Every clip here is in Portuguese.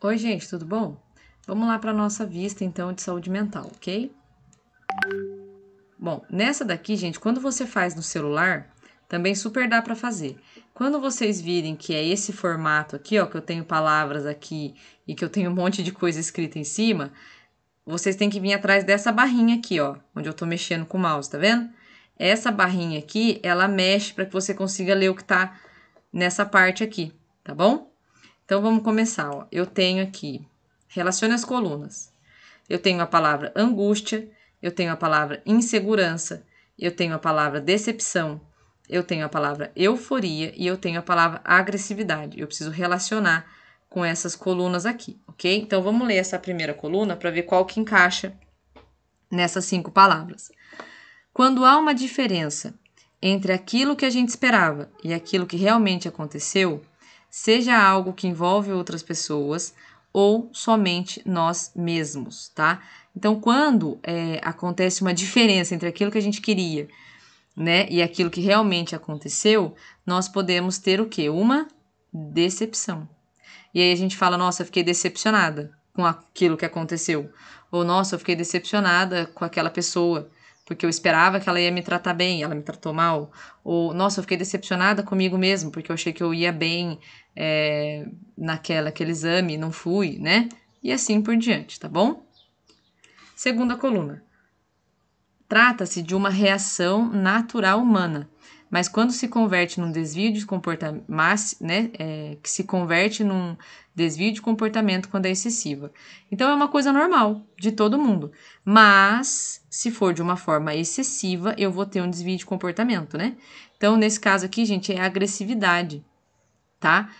Oi, gente, tudo bom? Vamos lá para a nossa vista, então, de saúde mental, ok? Bom, nessa daqui, gente, quando você faz no celular, também super dá para fazer. Quando vocês virem que é esse formato aqui, ó, que eu tenho palavras aqui e que eu tenho um monte de coisa escrita em cima, vocês têm que vir atrás dessa barrinha aqui, ó, onde eu tô mexendo com o mouse, tá vendo? Essa barrinha aqui, ela mexe para que você consiga ler o que tá nessa parte aqui, tá bom? Então vamos começar, ó. Eu tenho aqui, relacione as colunas. Eu tenho a palavra angústia, eu tenho a palavra insegurança, eu tenho a palavra decepção, eu tenho a palavra euforia e eu tenho a palavra agressividade. Eu preciso relacionar com essas colunas aqui, ok? Então vamos ler essa primeira coluna para ver qual que encaixa nessas 5 palavras. Quando há uma diferença entre aquilo que a gente esperava e aquilo que realmente aconteceu, seja algo que envolve outras pessoas ou somente nós mesmos, tá? Então, quando acontece uma diferença entre aquilo que a gente queria, né, e aquilo que realmente aconteceu, nós podemos ter o quê? Uma decepção. E aí a gente fala, nossa, eu fiquei decepcionada com aquilo que aconteceu. Ou, nossa, eu fiquei decepcionada com aquela pessoa, porque eu esperava que ela ia me tratar bem, ela me tratou mal. Ou, nossa, eu fiquei decepcionada comigo mesmo, porque eu achei que eu ia bem naquele exame, não fui, né? E assim por diante, tá bom? Segunda coluna. Trata-se de uma reação natural humana, mas quando se converte num desvio de comportamento, né, que se converte num desvio de comportamento quando é excessiva. Então é uma coisa normal de todo mundo, mas se for de uma forma excessiva, eu vou ter um desvio de comportamento, né? Então nesse caso aqui, gente, é agressividade, tá?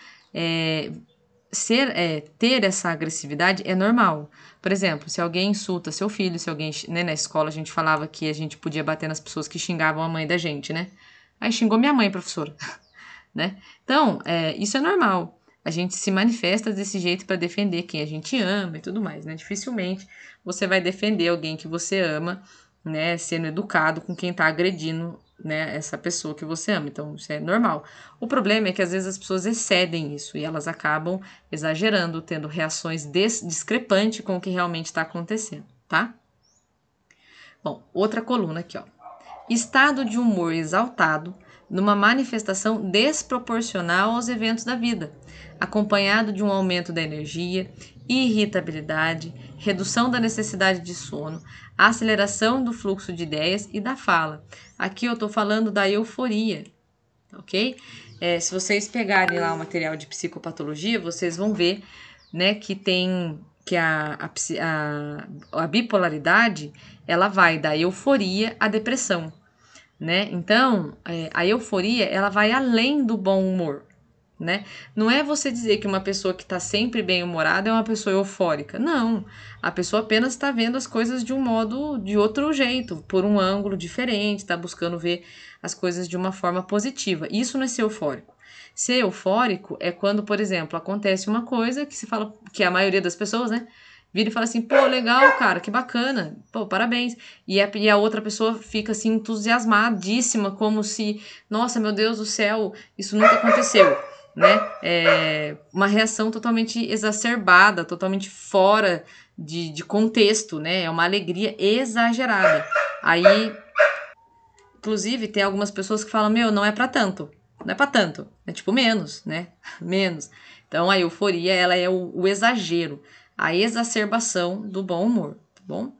Ter essa agressividade é normal. Por exemplo, se alguém insulta seu filho, se alguém, né, na escola a gente falava que a gente podia bater nas pessoas que xingavam a mãe da gente, né? Aí xingou minha mãe, professora, né? Então, isso é normal. A gente se manifesta desse jeito para defender quem a gente ama e tudo mais, né? Dificilmente você vai defender alguém que você ama, né, sendo educado com quem tá agredindo, né, essa pessoa que você ama. Então, isso é normal. O problema é que às vezes as pessoas excedem isso e elas acabam exagerando, tendo reações discrepantes com o que realmente está acontecendo, tá? Bom, outra coluna aqui, ó. Estado de humor exaltado numa manifestação desproporcional aos eventos da vida, acompanhado de um aumento da energia, irritabilidade, redução da necessidade de sono, aceleração do fluxo de ideias e da fala. Aqui eu estou falando da euforia, ok? Se vocês pegarem lá o material de psicopatologia, vocês vão ver, né, que tem que a bipolaridade ela vai da euforia à depressão, né? Então, a euforia ela vai além do bom humor, né? Não é você dizer que uma pessoa que está sempre bem-humorada é uma pessoa eufórica. Não. A pessoa apenas está vendo as coisas de outro jeito, por um ângulo diferente, está buscando ver as coisas de uma forma positiva. Isso não é ser eufórico. Ser eufórico é quando, por exemplo, acontece uma coisa que se fala, que a maioria das pessoas, né? Vira e fala assim, pô, legal, cara, que bacana, pô, parabéns. E a outra pessoa fica assim entusiasmadíssima, como se, nossa, meu Deus do céu, isso nunca aconteceu, né? Uma reação totalmente exacerbada, totalmente fora de contexto, né? É uma alegria exagerada. Aí, inclusive, tem algumas pessoas que falam, meu, não é pra tanto. Não é pra tanto. É tipo menos, né? Menos. Então, a euforia, ela é o exagero. A exacerbação do bom humor, tá bom?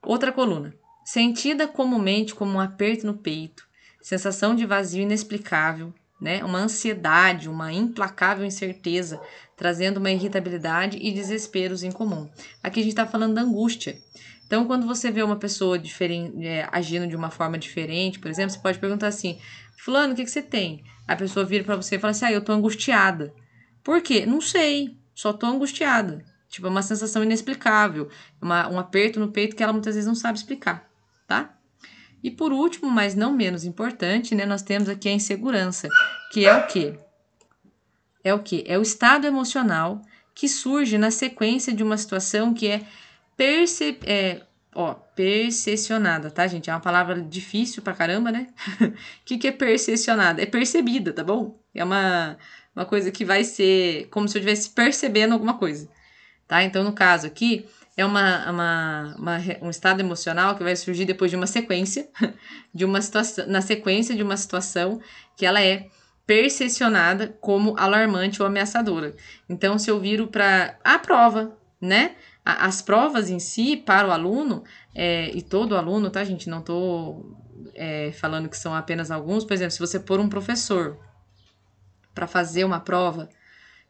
Outra coluna. Sentida comumente como um aperto no peito, sensação de vazio inexplicável, né? Uma ansiedade, uma implacável incerteza, trazendo uma irritabilidade e desesperos em comum. Aqui a gente está falando da angústia. Então, quando você vê uma pessoa agindo de uma forma diferente, por exemplo, você pode perguntar assim, fulano, o que você tem? A pessoa vira para você e fala assim, eu tô angustiada. Por quê? Não sei, só tô angustiada. Tipo, é uma sensação inexplicável, um aperto no peito que ela muitas vezes não sabe explicar, tá? E por último, mas não menos importante, né, nós temos aqui a insegurança, que é o quê? É o quê? É o estado emocional que surge na sequência de uma situação que é percepcionada, tá, gente? É uma palavra difícil pra caramba, né? O que é percepcionada? É percebida, tá bom? É uma coisa que vai ser como se eu estivesse percebendo alguma coisa, tá? Então, no caso aqui, é um estado emocional que vai surgir depois de uma sequência, de uma situação, na sequência de uma situação que ela é percepcionada como alarmante ou ameaçadora. Então, se eu viro para a prova, né? As provas em si, para o aluno, e todo aluno, tá, gente? Não tô falando que são apenas alguns. Por exemplo, se você pôr um professor para fazer uma prova,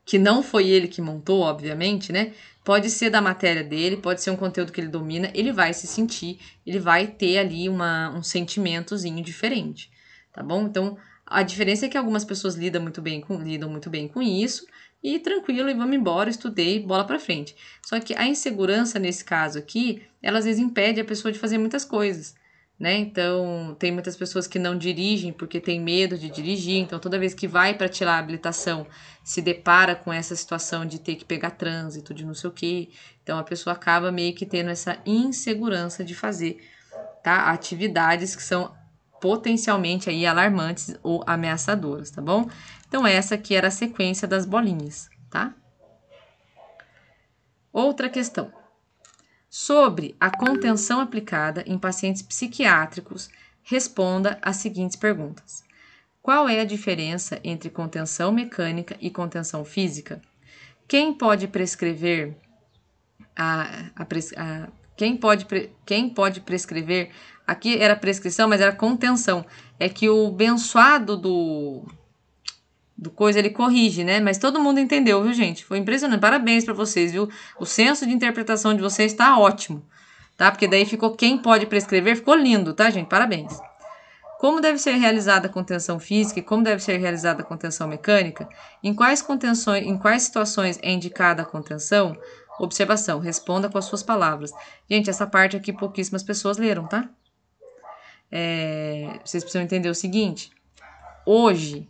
que não foi ele que montou, obviamente, né? Pode ser da matéria dele, pode ser um conteúdo que ele domina, ele vai se sentir, ele vai ter ali um sentimentozinho diferente, tá bom? Então, a diferença é que algumas pessoas lidam muito bem com isso, e tranquilo, e vamos embora, estudei, bola pra frente. Só que a insegurança, nesse caso aqui, ela às vezes impede a pessoa de fazer muitas coisas, né? Então, tem muitas pessoas que não dirigem porque tem medo de dirigir, então toda vez que vai para tirar a habilitação, se depara com essa situação de ter que pegar trânsito, de não sei o quê. Então, a pessoa acaba meio que tendo essa insegurança de fazer, tá? Atividades que são potencialmente aí alarmantes ou ameaçadoras, tá bom? Então, essa aqui era a sequência das bolinhas, tá? Outra questão. Sobre a contenção aplicada em pacientes psiquiátricos, responda as seguintes perguntas. Qual é a diferença entre contenção mecânica e contenção física? Quem pode prescrever quem pode prescrever? Aqui era prescrição, mas era contenção. É que o bençoado do coisa, ele corrige, né? Mas todo mundo entendeu, viu, gente? Foi impressionante. Parabéns pra vocês, viu? O senso de interpretação de vocês tá ótimo, tá? Porque daí ficou quem pode prescrever, ficou lindo, tá, gente? Parabéns. Como deve ser realizada a contenção física e como deve ser realizada a contenção mecânica? Em quais situações é indicada a contenção? Observação, responda com as suas palavras. Gente, essa parte aqui pouquíssimas pessoas leram, tá? Vocês precisam entender o seguinte. Hoje,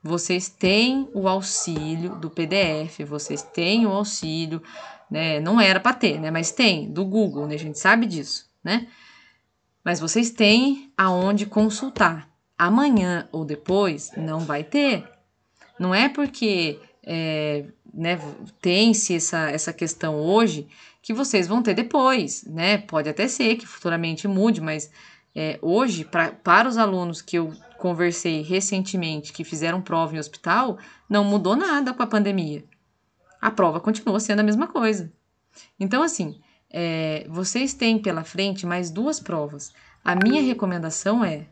vocês têm o auxílio do PDF, vocês têm o auxílio, né? Não era para ter, né? Mas tem, do Google, né? A gente sabe disso, né? Mas vocês têm aonde consultar. Amanhã ou depois não vai ter. Não é porque né, tem-se essa questão hoje que vocês vão ter depois, né? Pode até ser que futuramente mude, mas hoje, para os alunos que eu conversei recentemente, que fizeram prova em hospital, não mudou nada com a pandemia. A prova continua sendo a mesma coisa. Então, assim, vocês têm pela frente mais 2 provas. A minha recomendação é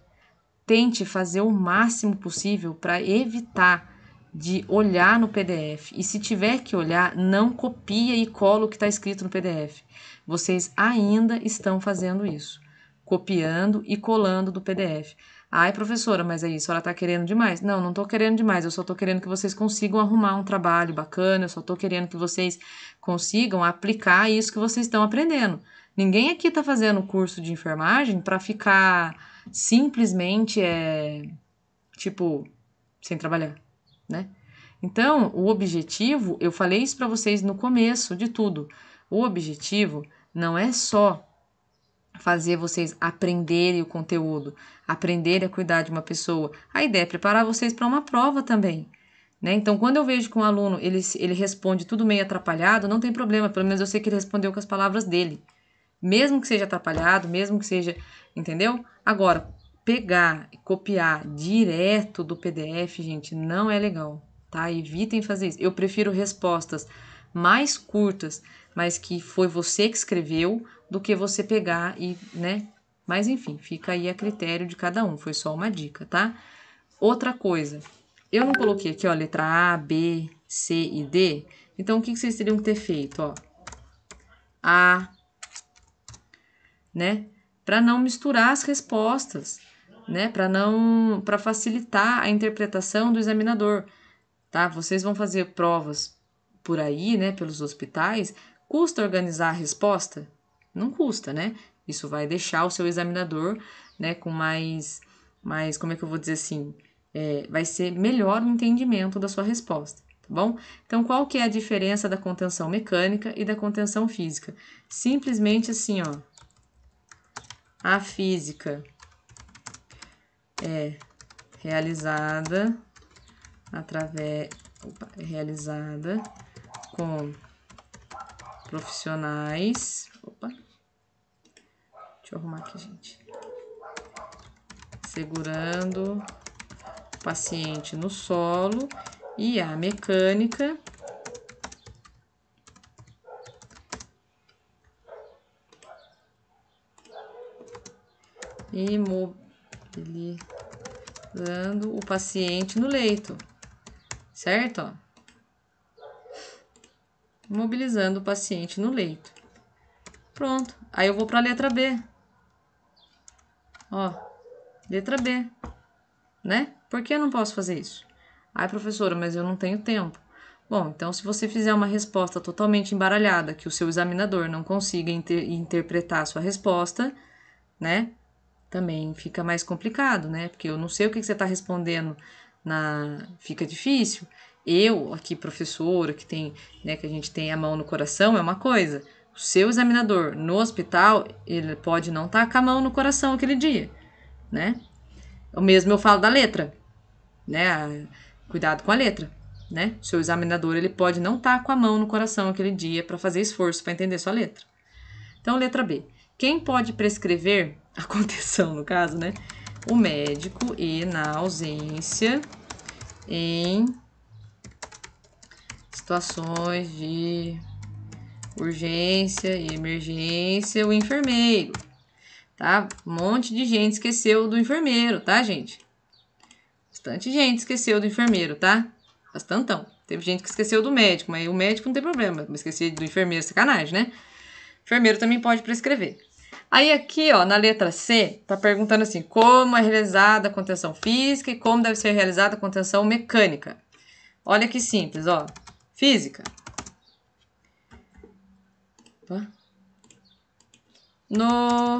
tente fazer o máximo possível para evitar de olhar no PDF. E se tiver que olhar, não copia e cola o que está escrito no PDF. Vocês ainda estão fazendo isso, copiando e colando do PDF. Ai, professora, mas aí a senhora está querendo demais. Não, não estou querendo demais, eu só estou querendo que vocês consigam arrumar um trabalho bacana, eu só estou querendo que vocês consigam aplicar isso que vocês estão aprendendo. Ninguém aqui está fazendo curso de enfermagem para ficar simplesmente, tipo, sem trabalhar, né? Então, o objetivo, eu falei isso para vocês no começo de tudo, o objetivo não é só fazer vocês aprenderem o conteúdo, aprenderem a cuidar de uma pessoa. A ideia é preparar vocês para uma prova também, né? Então, quando eu vejo que um aluno ele responde tudo meio atrapalhado, não tem problema, pelo menos eu sei que ele respondeu com as palavras dele. Mesmo que seja atrapalhado, mesmo que seja, entendeu? Agora, pegar e copiar direto do PDF, gente, não é legal, tá? Evitem fazer isso. Eu prefiro respostas mais curtas, mas que foi você que escreveu, do que você pegar e, né? Mas enfim, fica aí a critério de cada um, foi só uma dica, tá? Outra coisa, eu não coloquei aqui, ó, letra A, B, C e D, então o que vocês teriam que ter feito, ó? A, né? Para não misturar as respostas, né? Para facilitar a interpretação do examinador, tá? Vocês vão fazer provas por aí, né? Pelos hospitais. Custa organizar a resposta? Não custa, né? Isso vai deixar o seu examinador, né? Com mais, como é que eu vou dizer assim? Vai ser melhor o entendimento da sua resposta. Tá bom? Então, qual que é a diferença da contenção mecânica e da contenção física? Simplesmente assim, ó. A física realizada com profissionais. Opa. Deixa eu arrumar aqui, gente. Segurando o paciente no solo e a mecânica imobilizando o paciente no leito, certo? Ó. Imobilizando o paciente no leito. Pronto. Aí eu vou para a letra B. Ó, letra B, né? Por que eu não posso fazer isso? Ai, professora, mas eu não tenho tempo. Bom, então se você fizer uma resposta totalmente embaralhada, que o seu examinador não consiga interpretar a sua resposta, né? Também fica mais complicado, né? Porque eu não sei o que você está respondendo, fica difícil. Eu, aqui, professora, que tem, né, que a gente tem a mão no coração, é uma coisa. O seu examinador no hospital, ele pode não estar com a mão no coração aquele dia, né? O mesmo eu falo da letra, né? Cuidado com a letra, né? O seu examinador, ele pode não estar com a mão no coração aquele dia para fazer esforço para entender sua letra. Então, letra B. Quem pode prescrever a contenção, no caso, né? O médico e, na ausência, em situações de urgência e emergência, o enfermeiro, tá? Um monte de gente esqueceu do enfermeiro, tá, gente? Bastante gente esqueceu do enfermeiro, tá? Bastantão. Teve gente que esqueceu do médico, mas o médico não tem problema. Mas esquecer do enfermeiro, sacanagem, né? O enfermeiro também pode prescrever. Aí aqui, ó, na letra C, tá perguntando assim, como é realizada a contenção física e como deve ser realizada a contenção mecânica. Olha que simples, ó. Física. No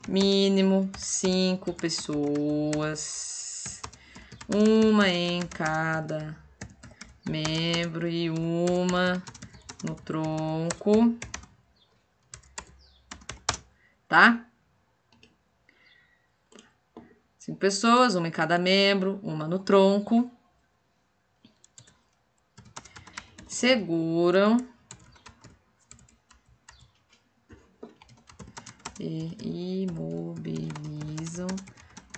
mínimo 5 pessoas, uma em cada membro e uma no tronco, tá? 5 pessoas, uma em cada membro, uma no tronco. Seguram e imobilizam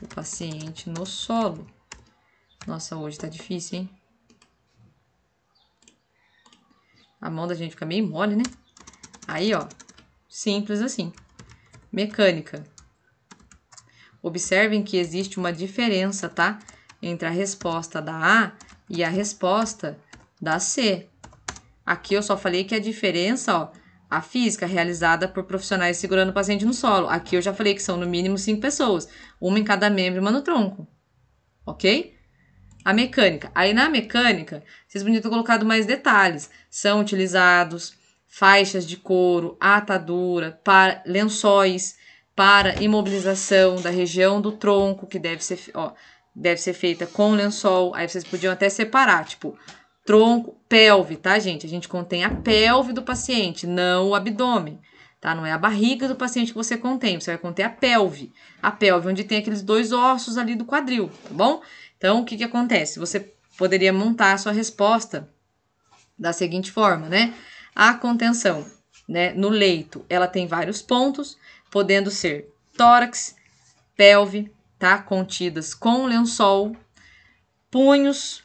o paciente no solo. Nossa, hoje tá difícil, hein? A mão da gente fica meio mole, né? Aí, ó, simples assim. Mecânica. Observem que existe uma diferença, tá? Entre a resposta da A e a resposta da C. Aqui eu só falei que a diferença, ó, a física realizada por profissionais segurando o paciente no solo. Aqui eu já falei que são no mínimo 5 pessoas, uma em cada membro e uma no tronco. Ok? A mecânica. Aí na mecânica, vocês podiam ter colocado mais detalhes. São utilizados faixas de couro, atadura, para lençóis para imobilização da região do tronco, que deve ser feita com lençol. Aí vocês podiam até separar, tipo, tronco, pelve, tá, gente? A gente contém a pelve do paciente, não o abdômen, tá? Não é a barriga do paciente que você contém, você vai conter a pelve. A pelve, onde tem aqueles 2 ossos ali do quadril, tá bom? Então, o que acontece? Você poderia montar a sua resposta da seguinte forma, né? A contenção, né, no leito, ela tem vários pontos, podendo ser tórax, pelve, tá? Contidas com lençol, punhos,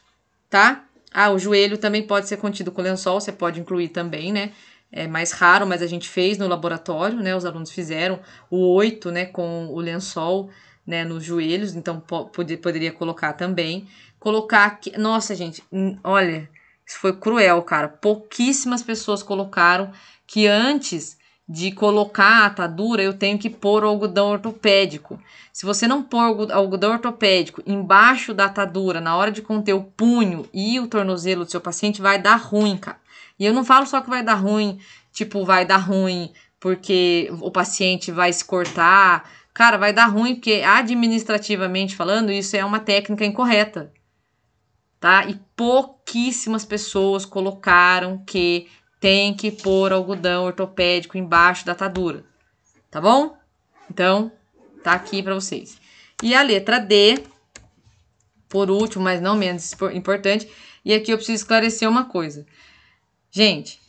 tá? Ah, o joelho também pode ser contido com lençol, você pode incluir também, né? É mais raro, mas a gente fez no laboratório, né? Os alunos fizeram o 8, né, com o lençol, né, nos joelhos, então poderia colocar também. Colocar aqui, nossa, gente, olha, isso foi cruel, cara. Pouquíssimas pessoas colocaram que antes de colocar a atadura, eu tenho que pôr o algodão ortopédico. Se você não pôr algodão ortopédico embaixo da atadura, na hora de conter o punho e o tornozelo do seu paciente, vai dar ruim, cara. E eu não falo só que vai dar ruim, tipo, vai dar ruim porque o paciente vai se cortar. Cara, vai dar ruim porque, administrativamente falando, isso é uma técnica incorreta, tá? E pouquíssimas pessoas colocaram que tem que pôr algodão ortopédico embaixo da atadura, tá bom? Então, tá aqui para vocês. E a letra D, por último, mas não menos importante, e aqui eu preciso esclarecer uma coisa. Gente,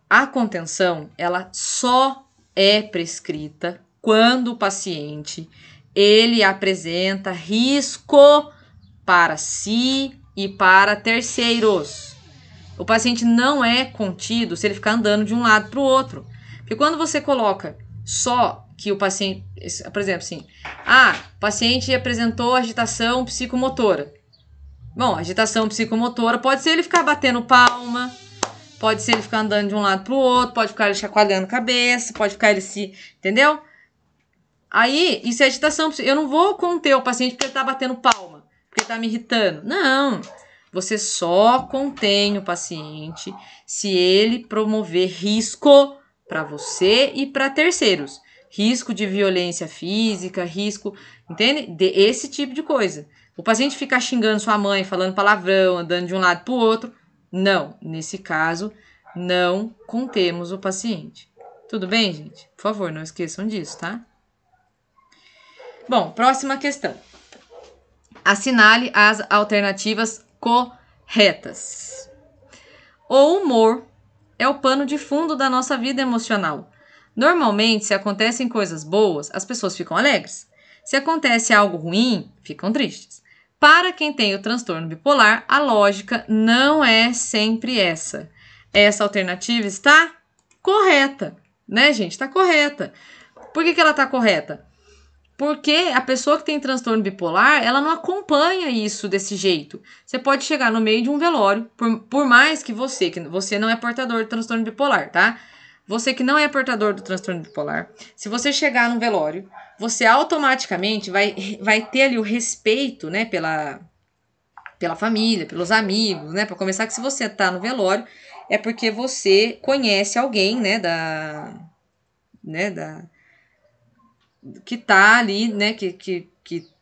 a contenção, ela só é prescrita quando o paciente, ele apresenta risco para si e para terceiros. O paciente não é contido se ele ficar andando de um lado para o outro. Porque quando você coloca só que o paciente, por exemplo, assim, o paciente apresentou agitação psicomotora. Bom, agitação psicomotora pode ser ele ficar batendo palma, pode ser ele ficar andando de um lado para o outro, pode ficar ele chacoalhando a cabeça, pode ficar ele se... Entendeu? Aí, isso é agitação. Eu não vou conter o paciente porque ele tá batendo palma, porque ele tá me irritando. Não. Você só contém o paciente se ele promover risco para você e para terceiros. Risco de violência física, risco, entende? Esse tipo de coisa. O paciente ficar xingando sua mãe, falando palavrão, andando de um lado para o outro. Não. Nesse caso, não contemos o paciente. Tudo bem, gente? Por favor, não esqueçam disso, tá? Bom, próxima questão. Assinale as alternativas corretas. O humor é o pano de fundo da nossa vida emocional. Normalmente, se acontecem coisas boas, as pessoas ficam alegres. Se acontece algo ruim, ficam tristes. Para quem tem o transtorno bipolar, a lógica não é sempre essa. Essa alternativa está correta, né, gente? Está correta. Por que ela está correta? Porque a pessoa que tem transtorno bipolar, ela não acompanha isso desse jeito. Você pode chegar no meio de um velório, por mais que você não é portador do transtorno bipolar, tá? Você que não é portador do transtorno bipolar, se você chegar num velório, você automaticamente vai ter ali o respeito, né, pela família, pelos amigos, né? Para começar, que se você tá no velório, é porque você conhece alguém, né, que tá ali, né, que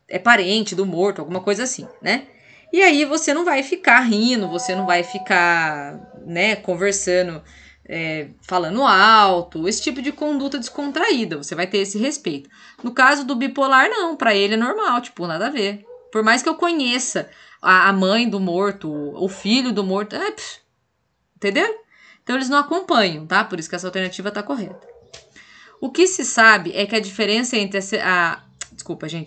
é parente do morto, alguma coisa assim, né? E aí você não vai ficar rindo, você não vai ficar, né, conversando, falando alto, esse tipo de conduta descontraída, você vai ter esse respeito. No caso do bipolar, não, pra ele é normal, tipo, nada a ver. Por mais que eu conheça a mãe do morto, o filho do morto, entendeu? Então eles não acompanham, tá? Por isso que essa alternativa tá correta. O que se sabe é que a diferença entre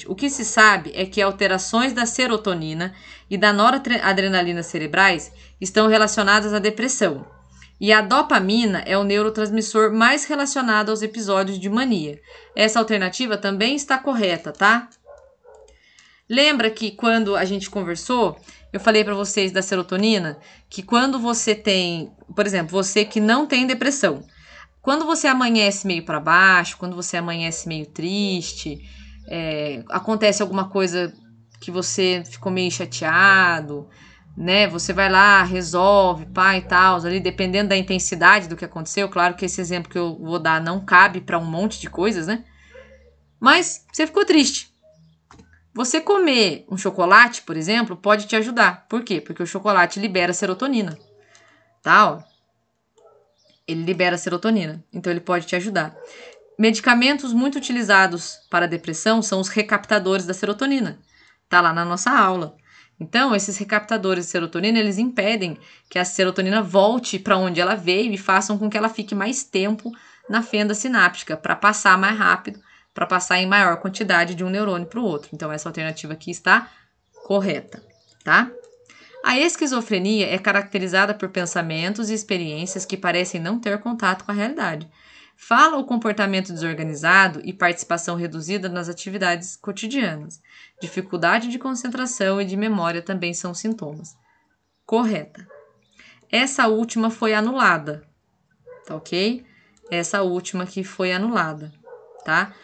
o que se sabe é que alterações da serotonina e da noradrenalina cerebrais estão relacionadas à depressão. E a dopamina é o neurotransmissor mais relacionado aos episódios de mania. Essa alternativa também está correta, tá? Lembra que quando a gente conversou, eu falei para vocês da serotonina, que quando você tem, por exemplo, você que não tem depressão, quando você amanhece meio para baixo, quando você amanhece meio triste, acontece alguma coisa que você ficou meio chateado, né? Você vai lá, resolve, pá e tal, ali, dependendo da intensidade do que aconteceu. Claro que esse exemplo que eu vou dar não cabe para um monte de coisas, né? Mas você ficou triste. Você comer um chocolate, por exemplo, pode te ajudar. Por quê? Porque o chocolate libera serotonina, tá? Ó. Ele libera serotonina, então ele pode te ajudar. Medicamentos muito utilizados para depressão são os recaptadores da serotonina. Tá lá na nossa aula. Então, esses recaptadores de serotonina, eles impedem que a serotonina volte para onde ela veio e façam com que ela fique mais tempo na fenda sináptica, para passar mais rápido, para passar em maior quantidade de um neurônio para o outro. Então, essa alternativa aqui está correta, tá? A esquizofrenia é caracterizada por pensamentos e experiências que parecem não ter contato com a realidade. Fala o comportamento desorganizado e participação reduzida nas atividades cotidianas. Dificuldade de concentração e de memória também são sintomas. Correta. Essa última foi anulada, tá ok? Essa última que foi anulada, tá?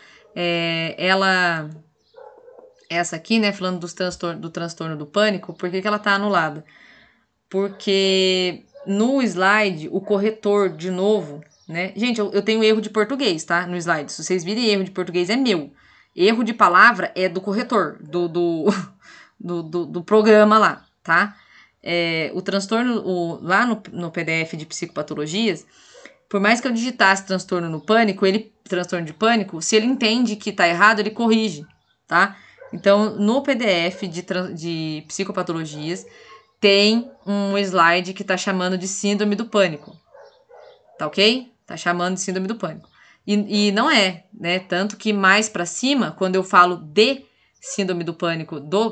Essa aqui, né, falando do transtorno do pânico, por que ela tá anulada? Porque no slide, o corretor, de novo, né? Gente, eu tenho erro de português, tá? No slide. Se vocês virem erro de português, é meu. Erro de palavra é do corretor, do programa lá, tá? O transtorno, lá no PDF de psicopatologias, por mais que eu digitasse transtorno de pânico, se ele entende que tá errado, ele corrige, tá? Então, no PDF de psicopatologias, tem um slide que tá chamando de síndrome do pânico. Tá ok? Tá chamando de síndrome do pânico. E não é, né? Tanto que mais pra cima, quando eu falo de síndrome do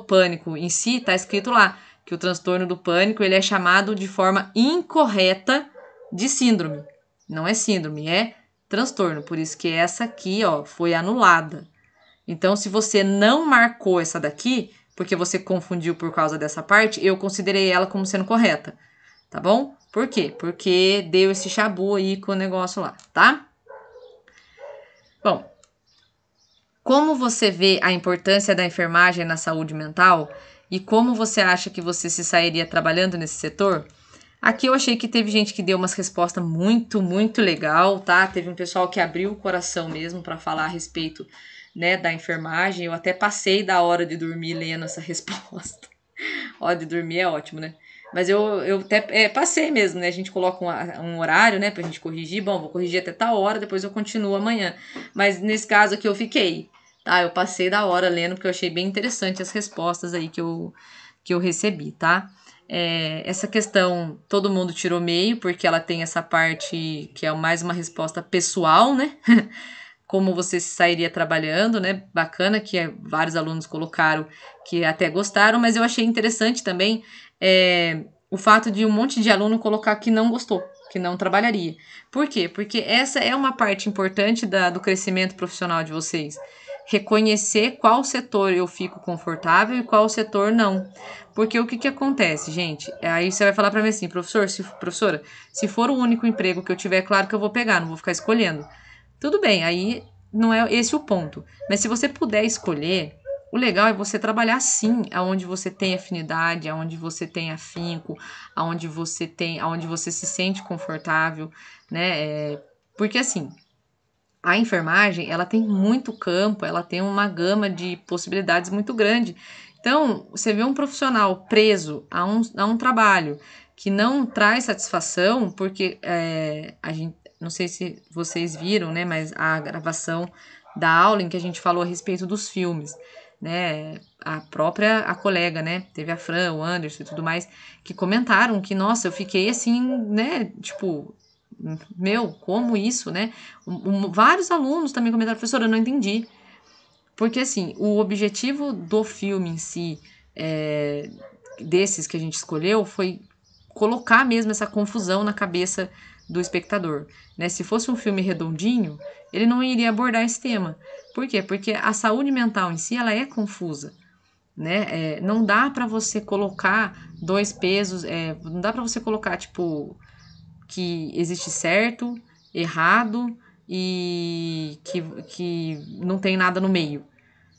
pânico em si, tá escrito lá que o transtorno do pânico ele é chamado de forma incorreta de síndrome. Não é síndrome, é transtorno. Por isso que essa aqui, ó, foi anulada. Então, se você não marcou essa daqui, porque você confundiu por causa dessa parte, eu considerei ela como sendo correta, tá bom? Por quê? Porque deu esse chabu aí com o negócio lá, tá? Bom, como você vê a importância da enfermagem na saúde mental e como você acha que você se sairia trabalhando nesse setor? Aqui eu achei que teve gente que deu umas respostas muito legal, tá? Teve um pessoal que abriu o coração mesmo para falar a respeito, né, da enfermagem. Eu até passei da hora de dormir lendo essa resposta. Hora de dormir é ótimo, né? Mas eu até passei mesmo, né? A gente coloca um horário, né, pra gente corrigir. Bom, vou corrigir até tal hora, depois eu continuo amanhã. Mas nesse caso aqui eu fiquei, tá? Eu passei da hora lendo, porque eu achei bem interessante as respostas aí que eu recebi, tá? Essa questão, todo mundo tirou meio, porque ela tem essa parte que é mais uma resposta pessoal, né? Como você se sairia trabalhando, né? Bacana que vários alunos colocaram que até gostaram, mas eu achei interessante também o fato de um monte de aluno colocar que não gostou, que não trabalharia. Por quê? Porque essa é uma parte importante do crescimento profissional de vocês. Reconhecer qual setor eu fico confortável e qual setor não. Porque o que acontece, gente? Aí você vai falar para mim assim, professora, se for o único emprego que eu tiver, claro que eu vou pegar, não vou ficar escolhendo. Tudo bem, aí não é esse o ponto. Mas se você puder escolher, o legal é você trabalhar sim, aonde você tem afinidade, aonde você tem afinco, aonde você se sente confortável, né? Porque assim, a enfermagem, ela tem muito campo, ela tem uma gama de possibilidades muito grande. Então, você vê um profissional preso a um trabalho que não traz satisfação, porque a gente, não sei se vocês viram, né, mas a gravação da aula em que a gente falou a respeito dos filmes, né, a colega, né, teve a Fran, o Anderson e tudo mais, que comentaram que, nossa, eu fiquei assim, né, tipo, meu, como isso, né? Vários alunos também comentaram, professora, eu não entendi. Porque, assim, o objetivo do filme em si, desses que a gente escolheu, foi colocar mesmo essa confusão na cabeça do espectador, né? Se fosse um filme redondinho, ele não iria abordar esse tema. Por quê? Porque a saúde mental em si, ela é confusa, né? Não dá para você colocar dois pesos, não dá para você colocar, tipo, que existe certo, errado e que não tem nada no meio,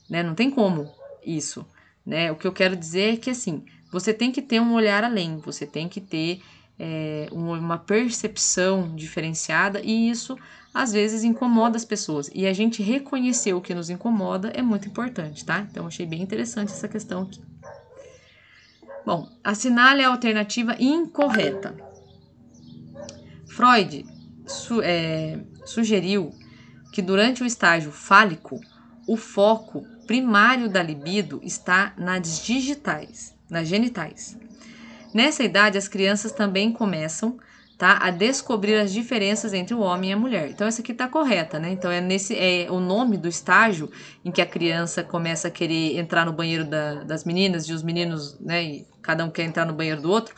né? Não tem como isso, né? O que eu quero dizer é que, assim, você tem que ter um olhar além, você tem que ter uma percepção diferenciada e isso, às vezes, incomoda as pessoas. E a gente reconhecer o que nos incomoda é muito importante, tá? Então, achei bem interessante essa questão aqui. Bom, assinale a alternativa incorreta. Freud sugeriu que durante o estágio fálico, o foco primário da libido está nas genitais. Nessa idade, as crianças também começam, tá, a descobrir as diferenças entre o homem e a mulher. Então, essa aqui está correta, né? Então, é o nome do estágio em que a criança começa a querer entrar no banheiro das meninas e os meninos, né, e cada um quer entrar no banheiro do outro.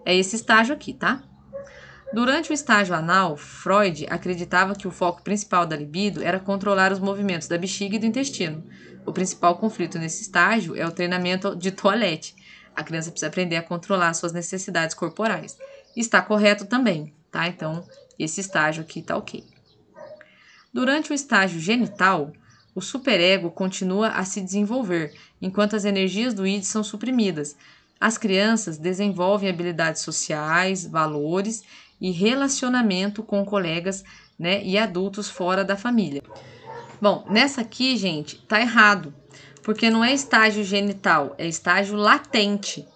É esse estágio aqui, tá? Durante o estágio anal, Freud acreditava que o foco principal da libido era controlar os movimentos da bexiga e do intestino. O principal conflito nesse estágio é o treinamento de toalete. A criança precisa aprender a controlar suas necessidades corporais. Está correto também, tá? Então, esse estágio aqui tá ok. Durante o estágio genital, o superego continua a se desenvolver, enquanto as energias do id são suprimidas. As crianças desenvolvem habilidades sociais, valores e relacionamento com colegas, né, e adultos fora da família. Bom, nessa aqui, gente, tá errado, porque não é estágio genital, é estágio latente,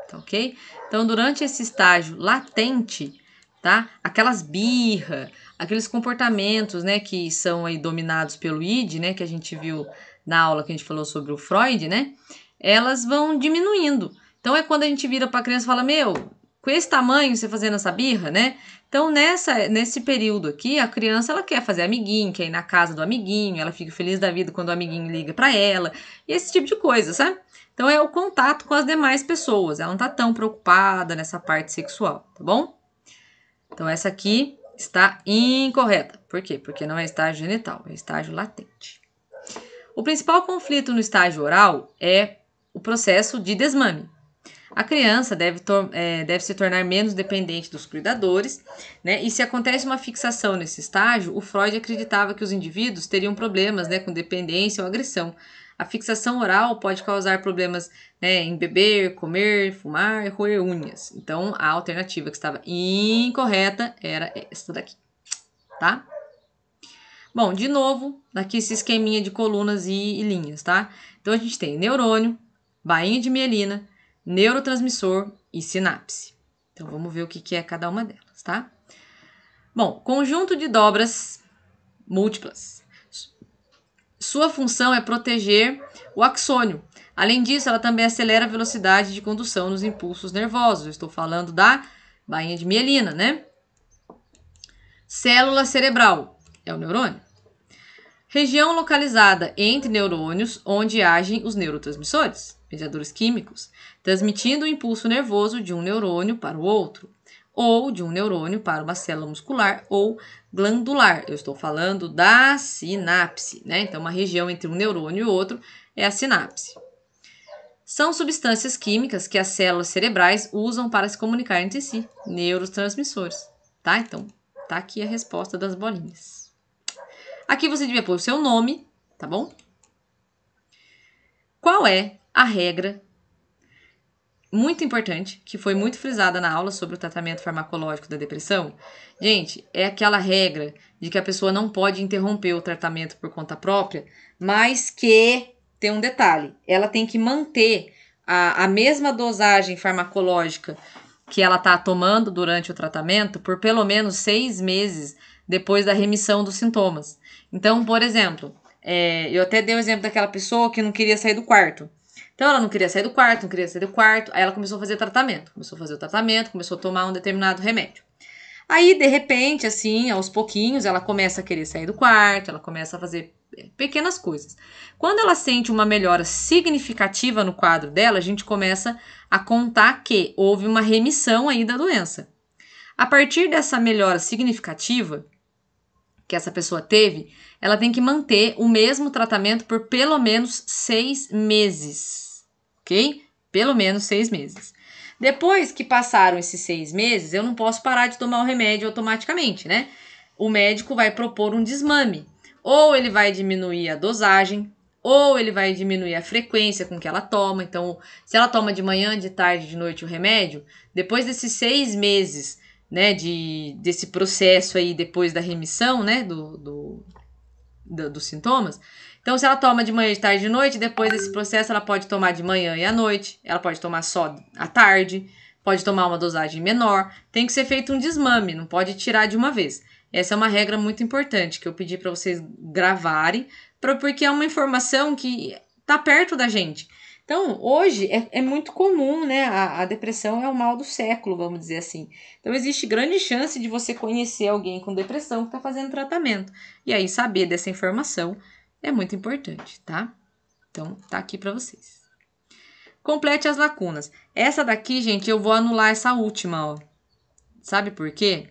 tá ok? Então, durante esse estágio latente, tá? Aquelas birra, aqueles comportamentos, né, que são aí dominados pelo id, né, que a gente viu na aula que a gente falou sobre o Freud, né? Elas vão diminuindo. Então, é quando a gente vira para a criança e fala, meu, com esse tamanho você fazendo essa birra, né? Então, nesse período aqui, a criança, ela quer fazer amiguinho, quer ir na casa do amiguinho, ela fica feliz da vida quando o amiguinho liga para ela, e esse tipo de coisa, sabe? Então, é o contato com as demais pessoas, ela não tá tão preocupada nessa parte sexual, tá bom? Então, essa aqui está incorreta. Por quê? Porque não é estágio genital, é estágio latente. O principal conflito no estágio oral é o processo de desmame. A criança deve se tornar menos dependente dos cuidadores, né? E se acontece uma fixação nesse estágio, o Freud acreditava que os indivíduos teriam problemas, né, com dependência ou agressão. A fixação oral pode causar problemas, né, em beber, comer, fumar e roer unhas. Então, a alternativa que estava incorreta era essa daqui, tá? Bom, de novo, aqui esse esqueminha de colunas e linhas, tá? Então, a gente tem neurônio, bainha de mielina, neurotransmissor e sinapse. Então, vamos ver o que é cada uma delas, tá? Bom, conjunto de dobras múltiplas. Sua função é proteger o axônio. Além disso, ela também acelera a velocidade de condução nos impulsos nervosos. Eu estou falando da bainha de mielina, né? Célula cerebral é o neurônio. Região localizada entre neurônios, onde agem os neurotransmissores, mediadores químicos, transmitindo o impulso nervoso de um neurônio para o outro, ou de um neurônio para uma célula muscular ou glandular. Eu estou falando da sinapse, né? Então, uma região entre um neurônio e outro é a sinapse. São substâncias químicas que as células cerebrais usam para se comunicar entre si, neurotransmissores, tá? Então, tá aqui a resposta das bolinhas. Aqui você devia pôr o seu nome, tá bom? Qual é a regra muito importante, que foi muito frisada na aula sobre o tratamento farmacológico da depressão? Gente, é aquela regra de que a pessoa não pode interromper o tratamento por conta própria, mas que tem um detalhe, ela tem que manter a mesma dosagem farmacológica que ela está tomando durante o tratamento por pelo menos 6 meses depois da remissão dos sintomas. Então, por exemplo, eu até dei o exemplo daquela pessoa que não queria sair do quarto. Então, ela não queria sair do quarto, aí ela começou a fazer tratamento. Começou a tomar um determinado remédio. Aí, de repente, assim, aos pouquinhos, ela começa a querer sair do quarto, ela começa a fazer pequenas coisas. Quando ela sente uma melhora significativa no quadro dela, a gente começa a contar que houve uma remissão aí da doença. A partir dessa melhora significativa que essa pessoa teve, ela tem que manter o mesmo tratamento por pelo menos 6 meses, ok? Pelo menos 6 meses. Depois que passaram esses 6 meses, eu não posso parar de tomar o remédio automaticamente, né? O médico vai propor um desmame. Ou ele vai diminuir a dosagem, ou ele vai diminuir a frequência com que ela toma. Então, se ela toma de manhã, de tarde, de noite o remédio, depois desses 6 meses, né, desse processo aí, depois da remissão, né, dos sintomas. Então, se ela toma de manhã, de tarde, de noite, depois desse processo ela pode tomar de manhã e à noite, ela pode tomar só à tarde, pode tomar uma dosagem menor. Tem que ser feito um desmame, não pode tirar de uma vez. Essa é uma regra muito importante que eu pedi para vocês gravarem, porque é uma informação que está perto da gente. Então, hoje é muito comum, né? A depressão é o mal do século, vamos dizer assim. Então, existe grande chance de você conhecer alguém com depressão que está fazendo tratamento. E aí, saber dessa informação é muito importante, tá? Então, tá aqui para vocês. Complete as lacunas. Essa daqui, gente, eu vou anular essa última, ó. Sabe por quê?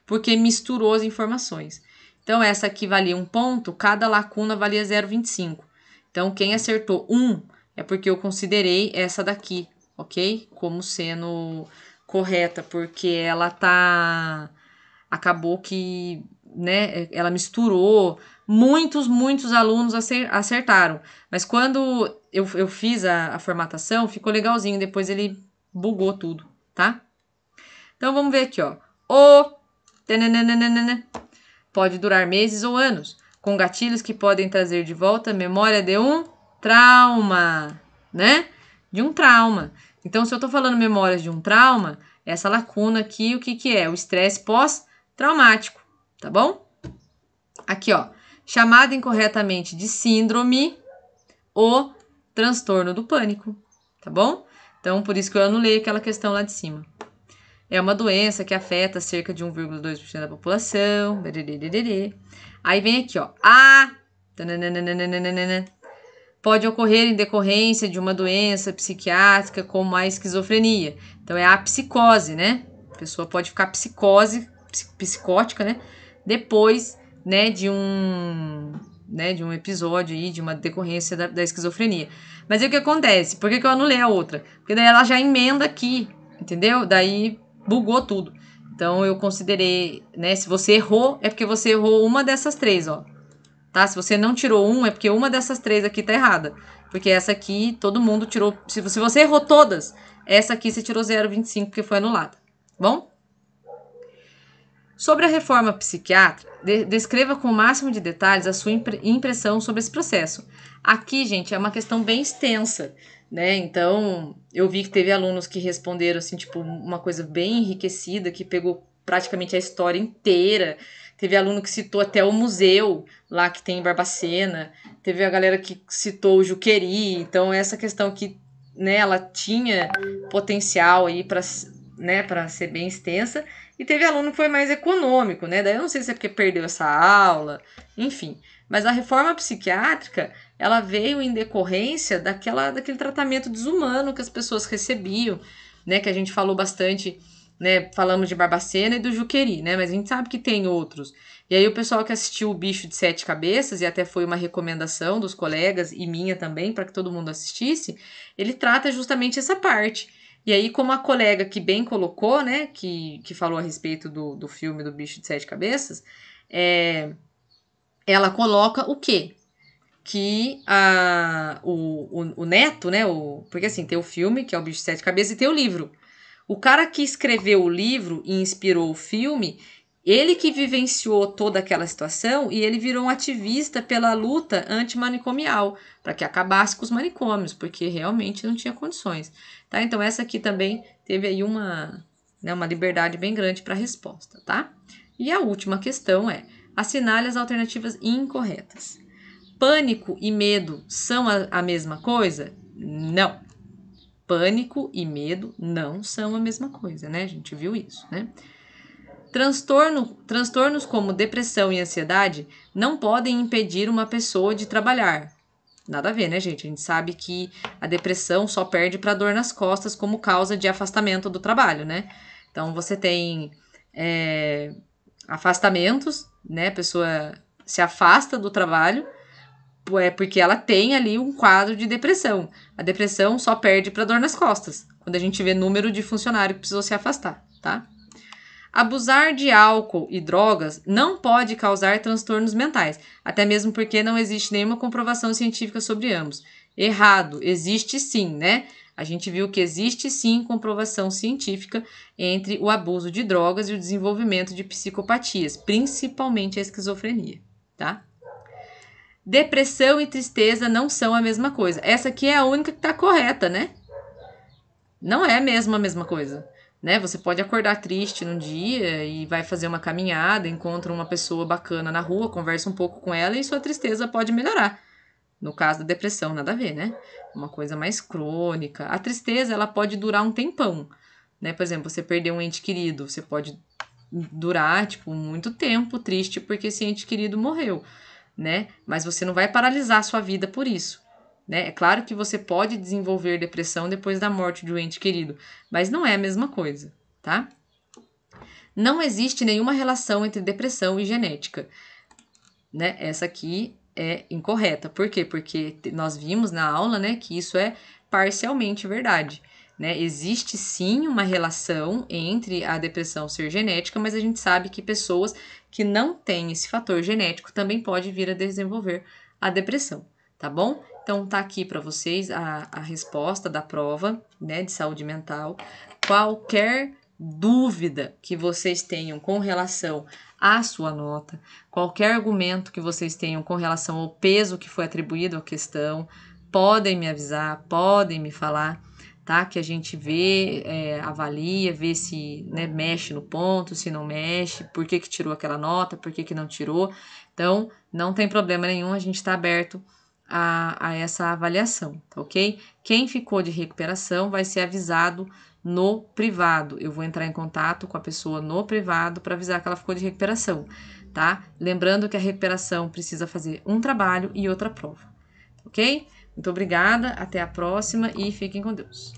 Porque misturou as informações. Então, essa aqui valia 1 ponto, cada lacuna valia 0,25. Então, quem acertou 1 é porque eu considerei essa daqui, ok? Como sendo correta, porque ela acabou que, né, ela misturou. Muitos alunos acertaram. Mas quando eu fiz a formatação, ficou legalzinho. Depois ele bugou tudo, tá? Então, vamos ver aqui, ó. Pode durar meses ou anos, com gatilhos que podem trazer de volta a memória de um trauma, né? De um trauma. Então, se eu tô falando memórias de um trauma, essa lacuna aqui, o que é? O estresse pós-traumático, tá bom? Aqui, ó. chamada incorretamente de síndrome ou transtorno do pânico, tá bom? Então, por isso que eu anulei aquela questão lá de cima. É uma doença que afeta cerca de 1,2% da população. Aí vem aqui, ó. Pode ocorrer em decorrência de uma doença psiquiátrica como a esquizofrenia. Então, é a psicose, né? A pessoa pode ficar psicótica, né? Depois, né, de um episódio aí, de uma decorrência da esquizofrenia. Mas aí o que acontece? Por que eu anulei a outra? Porque daí ela já emenda aqui, entendeu? Daí bugou tudo. Então, eu considerei, né? Se você errou, é porque você errou uma dessas três, ó. Tá? Se você não tirou um, é porque uma dessas três aqui tá errada. Porque essa aqui, todo mundo tirou... Se você errou todas, essa aqui você tirou 0,25 porque foi anulada. Bom? Sobre a reforma psiquiátrica, descreva com o máximo de detalhes a sua impressão sobre esse processo. Aqui, gente, é uma questão bem extensa, né? Então, eu vi que teve alunos que responderam, assim, tipo, uma coisa bem enriquecida, que pegou praticamente a história inteira. Teve aluno que citou até o museu lá que tem em Barbacena. Teve a galera que citou o Juqueri. Então, essa questão aqui, né, ela tinha potencial aí para, né, para ser bem extensa. E teve aluno que foi mais econômico, né? Daí eu não sei se é porque perdeu essa aula, enfim. Mas a reforma psiquiátrica, ela veio em decorrência daquele tratamento desumano que as pessoas recebiam, né? Que a gente falou bastante, né? Falamos de Barbacena e do Juqueri, né? Mas a gente sabe que tem outros. E aí o pessoal que assistiu o Bicho de Sete Cabeças, e até foi uma recomendação dos colegas e minha também, para que todo mundo assistisse, ele trata justamente essa parte. E aí, como a colega que bem colocou, né, que falou a respeito do filme do Bicho de Sete Cabeças, ela coloca o quê? Que o neto, né, porque assim, tem o filme, que é o Bicho de Sete Cabeças, e tem o livro. O cara que escreveu o livro e inspirou o filme, ele que vivenciou toda aquela situação e ele virou um ativista pela luta antimanicomial, para que acabasse com os manicômios, porque realmente não tinha condições. Tá? Então, essa aqui também teve aí uma liberdade bem grande para a resposta. Tá? E a última questão é: assinale as alternativas incorretas. Pânico e medo são a mesma coisa? Não. Pânico e medo não são a mesma coisa, né? A gente viu isso, né? Transtornos como depressão e ansiedade não podem impedir uma pessoa de trabalhar. Nada a ver, né, gente? A gente sabe que a depressão só perde para dor nas costas como causa de afastamento do trabalho, né? Então, você tem afastamentos, né? A pessoa se afasta do trabalho porque ela tem ali um quadro de depressão. A depressão só perde para dor nas costas, quando a gente vê número de funcionário que precisou se afastar, tá? Abusar de álcool e drogas não pode causar transtornos mentais, até mesmo porque não existe nenhuma comprovação científica sobre ambos. Errado, existe sim, né? A gente viu que existe sim comprovação científica entre o abuso de drogas e o desenvolvimento de psicopatias, principalmente a esquizofrenia, tá? Depressão e tristeza não são a mesma coisa. Essa aqui é a única que está correta, né? Não é mesmo a mesma coisa, né? Você pode acordar triste num dia e vai fazer uma caminhada, encontra uma pessoa bacana na rua, conversa um pouco com ela e sua tristeza pode melhorar. No caso da depressão, nada a ver, né? Uma coisa mais crônica. A tristeza, ela pode durar um tempão, né? Por exemplo, você perdeu um ente querido, você pode durar, tipo, muito tempo triste porque esse ente querido morreu, né? Mas você não vai paralisar a sua vida por isso, né? É claro que você pode desenvolver depressão depois da morte de um ente querido, mas não é a mesma coisa, tá? Não existe nenhuma relação entre depressão e genética, né? Essa aqui é incorreta. Por quê? Porque nós vimos na aula, né, que isso é parcialmente verdade, né? Existe sim uma relação entre a depressão ser genética, mas a gente sabe que pessoas que não têm esse fator genético também podem vir a desenvolver a depressão, tá bom? Então tá aqui para vocês a resposta da prova, né, de saúde mental. Qualquer dúvida que vocês tenham com relação à sua nota, qualquer argumento que vocês tenham com relação ao peso que foi atribuído à questão, podem me avisar, podem me falar. tá? Que a gente vê, avalia, vê se, né, mexe no ponto, se não mexe, por que que tirou aquela nota, por que que não tirou. Então, não tem problema nenhum, a gente está aberto a essa avaliação, tá ok? Quem ficou de recuperação vai ser avisado no privado. Eu vou entrar em contato com a pessoa no privado para avisar que ela ficou de recuperação, tá? Lembrando que a recuperação precisa fazer um trabalho e outra prova, ok? Muito obrigada, até a próxima e fiquem com Deus.